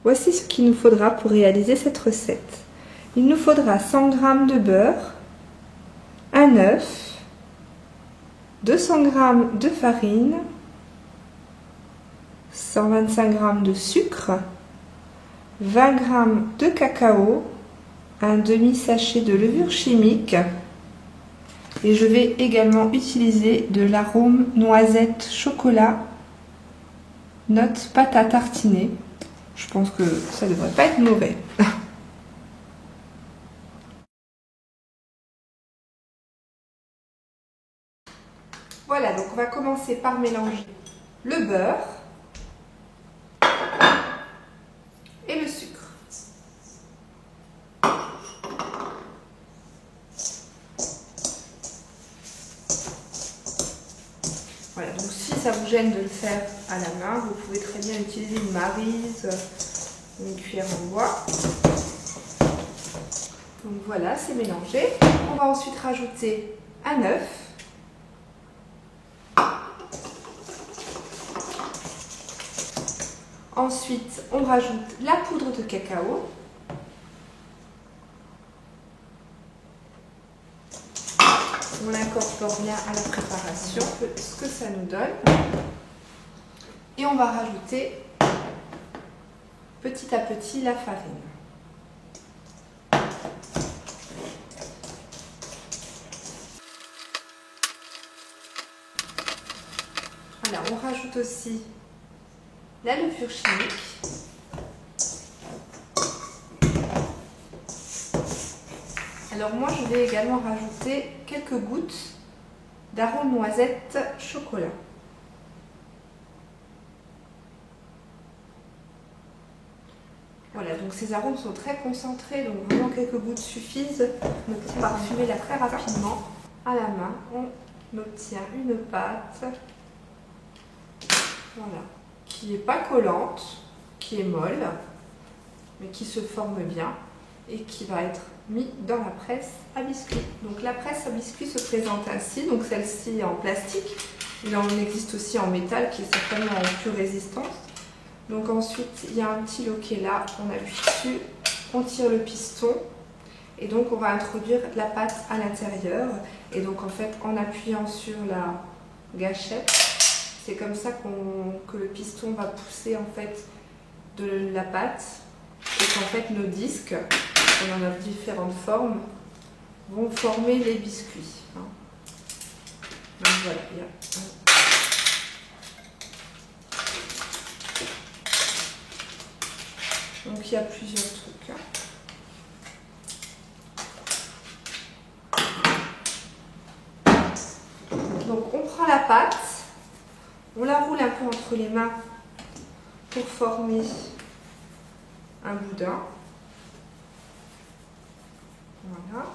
Voici ce qu'il nous faudra pour réaliser cette recette. Il nous faudra 100 g de beurre, un œuf, 200 g de farine, 125 g de sucre, 20 g de cacao, un demi-sachet de levure chimique et je vais également utiliser de l'arôme noisette chocolat, note pâte à tartiner. Je pense que ça devrait pas être mauvais. Voilà, donc on va commencer par mélanger le beurre et le sucre. Voilà, donc si ça vous gêne de le faire à la main, vous pouvez très bien utiliser une maryse, une cuillère en bois. Donc voilà, c'est mélangé. On va ensuite rajouter un œuf. Ensuite, on rajoute la poudre de cacao. On incorpore bien à la préparation ce que ça nous donne. Et on va rajouter petit à petit la farine. Voilà, on rajoute aussi la levure chimique. Alors moi je vais également rajouter quelques gouttes d'arôme noisette chocolat. Voilà, donc ces arômes sont très concentrés, donc vraiment quelques gouttes suffisent pour parfumer là très rapidement. À la main, on obtient une pâte, voilà, qui n'est pas collante, qui est molle, mais qui se forme bien et qui va être mis dans la presse à biscuits. Donc la presse à biscuits se présente ainsi, donc celle-ci est en plastique, il en existe aussi en métal qui est certainement en plus résistance. Donc ensuite il y a un petit loquet là, on appuie dessus, on tire le piston et donc on va introduire la pâte à l'intérieur et donc en fait en appuyant sur la gâchette, c'est comme ça que le piston va pousser en fait de la pâte et qu'en fait nos disques, on en a différentes formes, vont former les biscuits. Donc voilà, il y a donc il y a plusieurs trucs. Donc on prend la pâte, on la roule un peu entre les mains pour former un boudin. Voilà.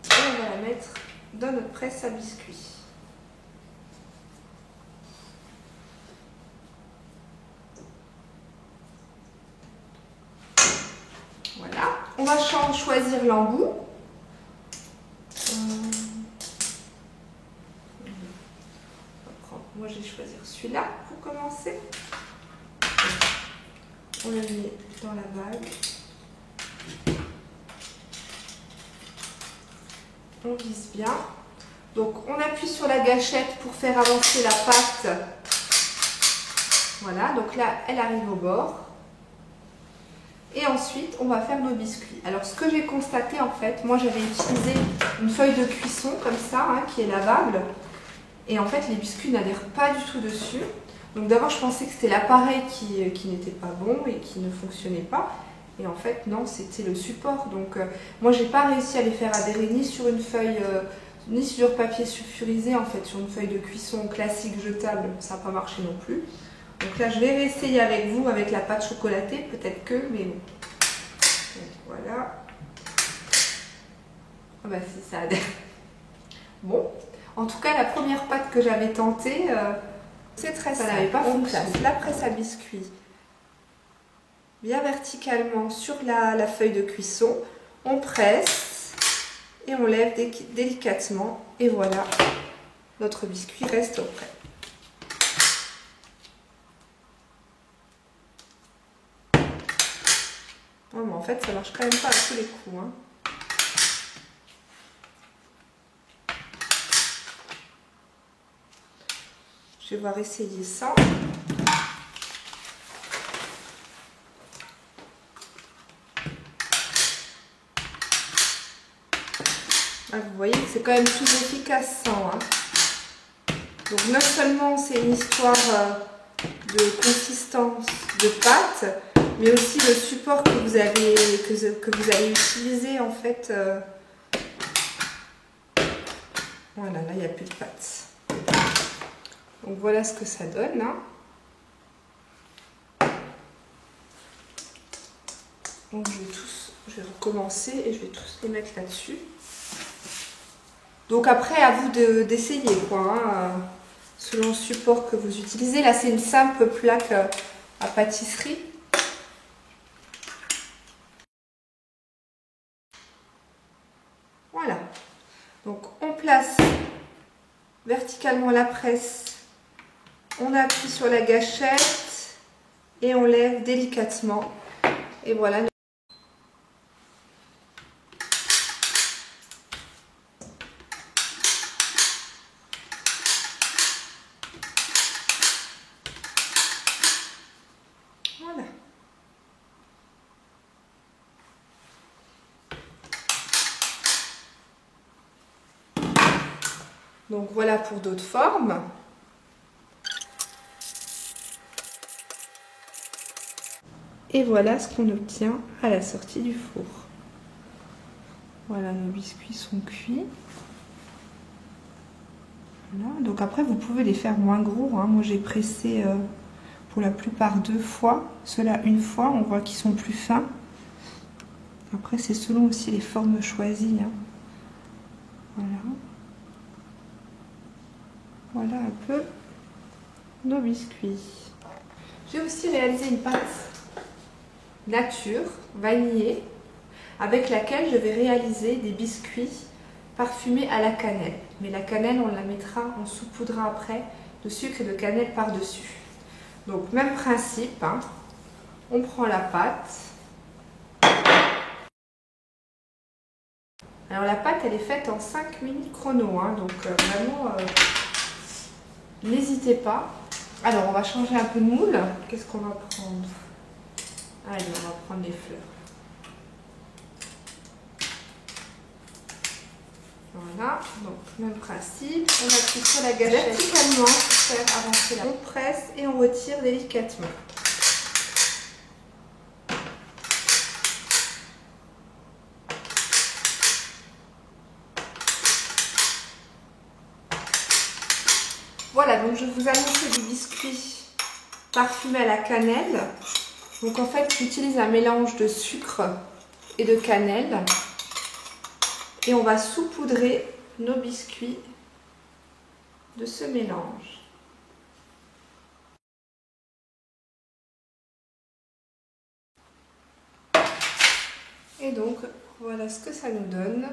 Et on va la mettre dans notre presse à biscuits. Voilà. On va choisir l'embout. Moi, je vais choisir celui-là pour commencer. On le met dans la bague. On visse bien. Donc, on appuie sur la gâchette pour faire avancer la pâte. Voilà, donc là, elle arrive au bord. Et ensuite, on va faire nos biscuits. Alors, ce que j'ai constaté, en fait, moi, j'avais utilisé une feuille de cuisson comme ça, hein, qui est lavable. Et en fait, les biscuits n'adhèrent pas du tout dessus. Donc d'abord, je pensais que c'était l'appareil qui n'était pas bon et qui ne fonctionnait pas. Et en fait, non, c'était le support. Donc moi, j'ai pas réussi à les faire adhérer ni sur une feuille, ni sur papier sulfurisé, en fait, sur une feuille de cuisson classique jetable. Ça n'a pas marché non plus. Donc là, je vais réessayer avec vous, avec la pâte chocolatée, peut-être que, mais bon. Donc voilà. Ah bah si, ça adhère. Bon. En tout cas, la première pâte que j'avais tentée, c'est très simple. Ça n'avait pas fonctionné. On place la presse à biscuits bien verticalement sur la feuille de cuisson. On presse et on lève délicatement. Et voilà, notre biscuit reste prêt. fait, ça marche quand même pas à tous les coups. Hein. Je vais devoir essayer ça. Ah, vous voyez que c'est quand même plus efficace sans. Hein. Donc non seulement c'est une histoire de consistance de pâte, mais aussi le support que vous allez utiliser en fait. Voilà, là il n'y a plus de pâte. Donc voilà ce que ça donne. Hein. Donc je vais recommencer et je vais tous les mettre là-dessus. Donc après à vous d'essayer quoi, hein, selon le support que vous utilisez. Là c'est une simple plaque à pâtisserie. Voilà. Donc on place verticalement la presse, on appuie sur la gâchette et on lève délicatement. Et voilà. Voilà. Donc voilà pour d'autres formes. Et voilà ce qu'on obtient à la sortie du four. Voilà, nos biscuits sont cuits. Voilà. Donc après, vous pouvez les faire moins gros. Hein. Moi, j'ai pressé pour la plupart 2 fois. Ceux-là, 1 fois. On voit qu'ils sont plus fins. Après, c'est selon aussi les formes choisies. Hein. Voilà. Voilà un peu nos biscuits. J'ai aussi réalisé une pâte nature, vanillée, avec laquelle je vais réaliser des biscuits parfumés à la cannelle. Mais la cannelle, on la mettra, on saupoudrera après de sucre et de cannelle par-dessus. Donc même principe, hein. On prend la pâte. Alors la pâte, elle est faite en 5 minutes chrono, hein, donc vraiment, n'hésitez pas. Alors on va changer un peu de moule. Qu'est-ce qu'on va prendre? Allez, on va prendre les fleurs. Voilà, donc même principe. On appuie sur la gâchette verticalement pour faire avancer la. On presse et on retire délicatement. Voilà, donc je vous annonce des biscuits parfumés à la cannelle. Donc en fait, j'utilise un mélange de sucre et de cannelle. Et on va saupoudrer nos biscuits de ce mélange. Et donc, voilà ce que ça nous donne.